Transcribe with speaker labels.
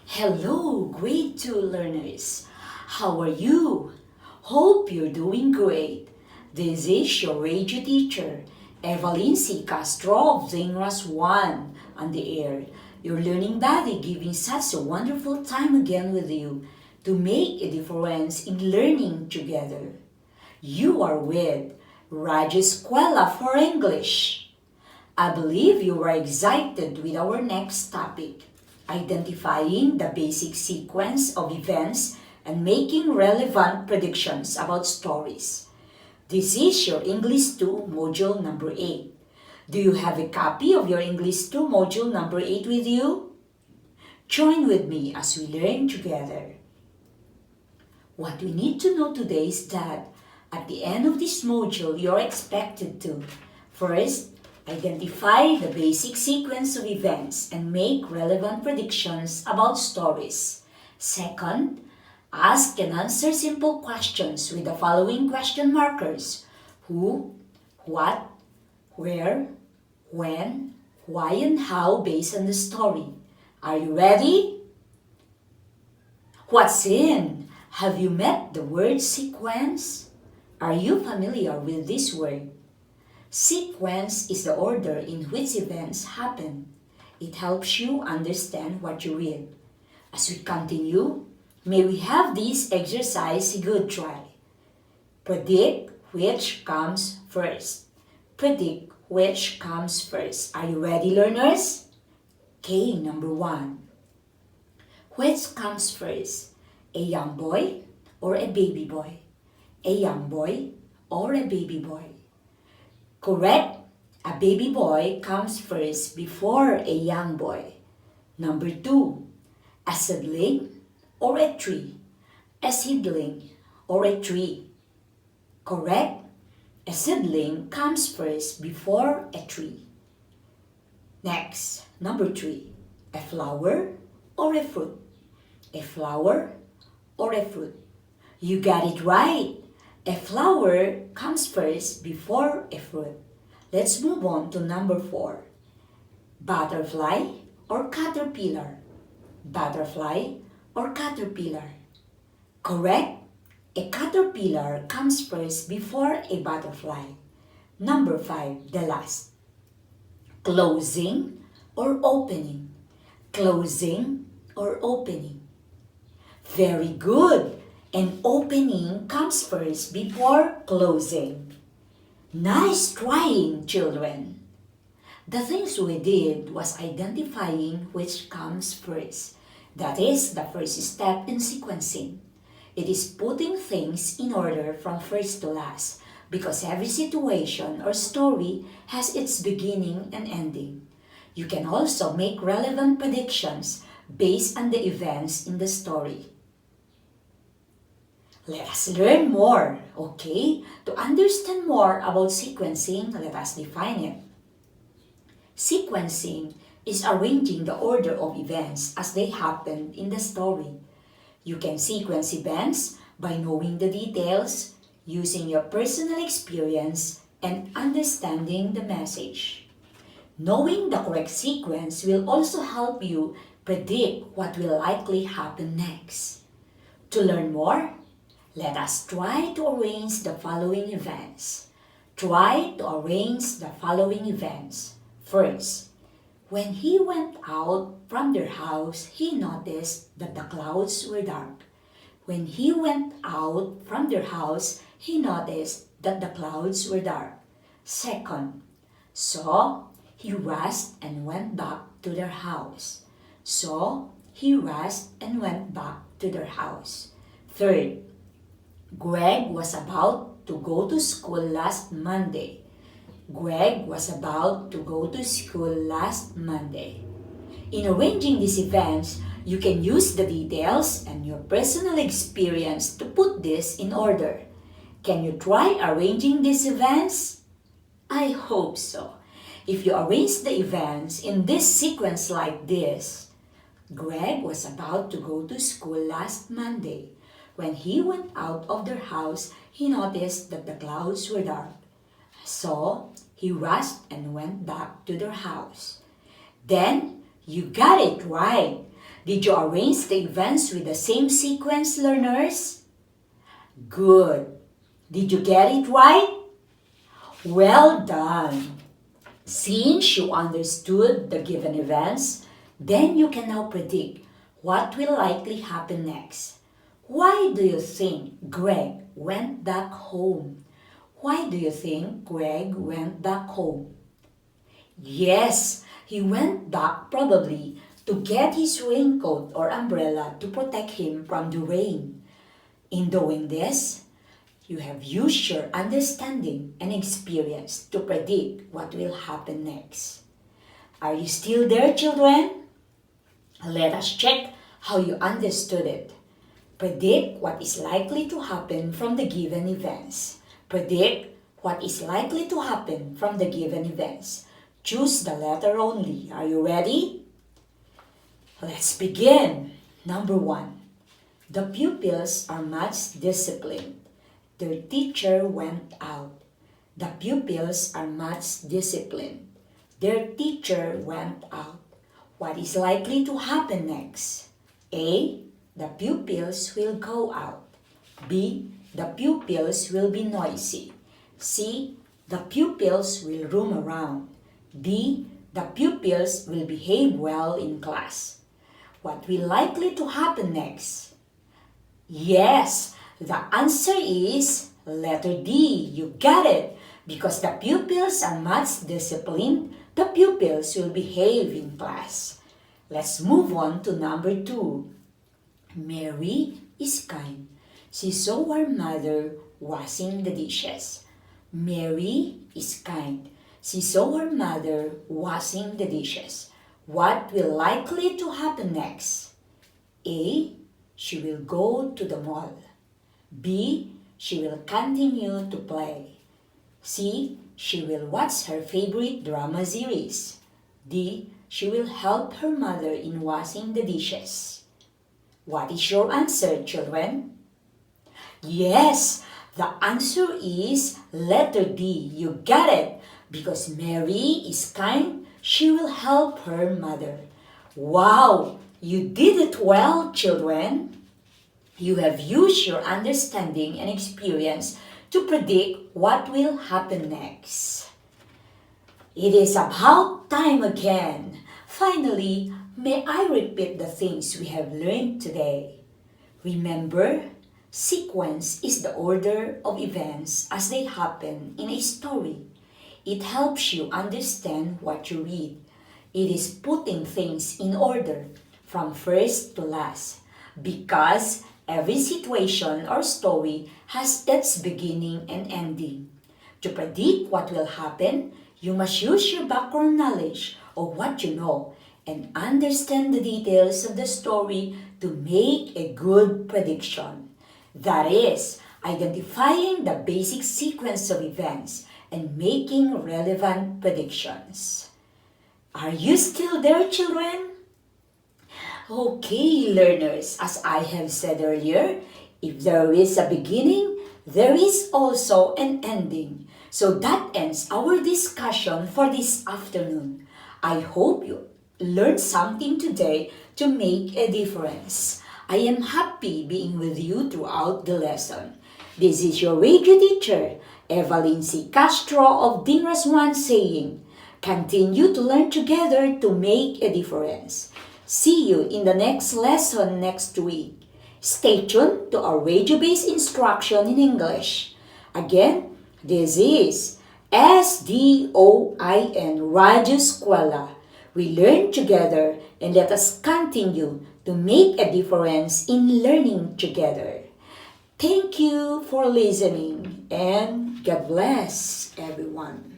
Speaker 1: Hello, grade 2 learners. How are you? Hope you're doing great. This is your radio teacher, Evelyn C. Castro of Zingras 1 on the air. Your learning buddy giving such a wonderful time again with you to make a difference in learning together. You are with Radyo Eskwela for English. I believe you are excited with our next topic, identifying the basic sequence of events and making relevant predictions about stories. This is your English 2 module number 8. Do you have a copy of your English 2 module number 8 with you? Join with me as we learn together. What we need to know today is that at the end of this module, you're expected to first, identify the basic sequence of events and make relevant predictions about stories. Second, ask and answer simple questions with the following question markers: who, what, where, when, why, and how based on the story. Are you ready? What's in? Have you met the word sequence? Are you familiar with this word? Sequence is the order in which events happen. It helps you understand what you read. As we continue, may we have this exercise a good try. Predict which comes first. Predict which comes first. Are you ready, learners? Okay, number 1. Which comes first? A young boy or a baby boy? A young boy or a baby boy? Correct. A baby boy comes first before a young boy. Number 2. A seedling or a tree? A seedling or a tree? Correct. A seedling comes first before a tree. Next, number 3. A flower or a fruit? A flower or a fruit? You got it right. A flower comes first before a fruit. Let's move on to number 4. Butterfly or caterpillar? Butterfly or caterpillar? Correct. A caterpillar comes first before a butterfly. Number 5, the last. Closing or opening? Closing or opening? Very good. An opening comes first before closing. Nice trying, children. The things we did was identifying which comes first. That is the first step in sequencing. It is putting things in order from first to last, because every situation or story has its beginning and ending. You can also make relevant predictions based on the events in the story. Let us learn more, okay? To understand more about sequencing, let us define it. Sequencing is arranging the order of events as they happen in the story. You can sequence events by knowing the details, using your personal experience, and understanding the message. Knowing the correct sequence will also help you predict what will likely happen next. To learn more, let us try to arrange the following events. Try to arrange the following events. First, when he went out from their house, he noticed that the clouds were dark. When he went out from their house, he noticed that the clouds were dark. Second, so he rushed and went back to their house. So he rushed and went back to their house. Third, Greg was about to go to school last Monday. Greg was about to go to school last Monday. In arranging these events, you can use the details and your personal experience to put this in order. Can you try arranging these events? I hope so. If you arrange the events in this sequence like this, Greg was about to go to school last Monday. When he went out of their house, he noticed that the clouds were dark. So he rushed and went back to their house. Then you got it right. Did you arrange the events with the same sequence, learners? Good. Did you get it right? Well done. Since you understood the given events, then you can now predict what will likely happen next. Why do you think Greg went back home? Why do you think Greg went back home? Yes, he went back probably to get his raincoat or umbrella to protect him from the rain. In doing this, you have used your understanding and experience to predict what will happen next. Are you still there, children? Let us check how you understood it. Predict what is likely to happen from the given events. Predict what is likely to happen from the given events. Choose the letter only. Are you ready? Let's begin. Number 1. The pupils are much disciplined. Their teacher went out. The pupils are much disciplined. Their teacher went out. What is likely to happen next? A. The pupils will go out. B. The pupils will be noisy. C. The pupils will roam around. D. The pupils will behave well in class. What will likely to happen next? Yes, the answer is letter D. You got it. Because the pupils are much disciplined, the pupils will behave in class. Let's move on to number 2. Mary is kind. She saw her mother washing the dishes. Mary is kind. She saw her mother washing the dishes. What will likely to happen next? A. She will go to the mall. B. She will continue to play. C. She will watch her favorite drama series. D. She will help her mother in washing the dishes. What is your answer, children? Yes, the answer is letter D. You got it. Because Mary is kind, she will help her mother. Wow, you did it well, children. You have used your understanding and experience to predict what will happen next. It is about time again. Finally, may I repeat the things we have learned today. Remember, sequence is the order of events as they happen in a story. It helps you understand what you read. It is putting things in order from first to last because every situation or story has its beginning and ending. To predict what will happen, you must use your background knowledge of what you know and understand the details of the story to make a good prediction. That is, identifying the basic sequence of events and making relevant predictions. Are you still there, children? Okay, learners, as I have said earlier, if there is a beginning, there is also an ending. So that ends our discussion for this afternoon. I hope you learned something today to make a difference. I am happy being with you throughout the lesson. This is your radio teacher, Evelyn C. Castro of Dinras 1 saying, continue to learn together to make a difference. See you in the next lesson next week. Stay tuned to our radio-based instruction in English. Again, this is SDOIN Radio Eskwela. We learn together and let us continue to make a difference in learning together. Thank you for listening and God bless everyone.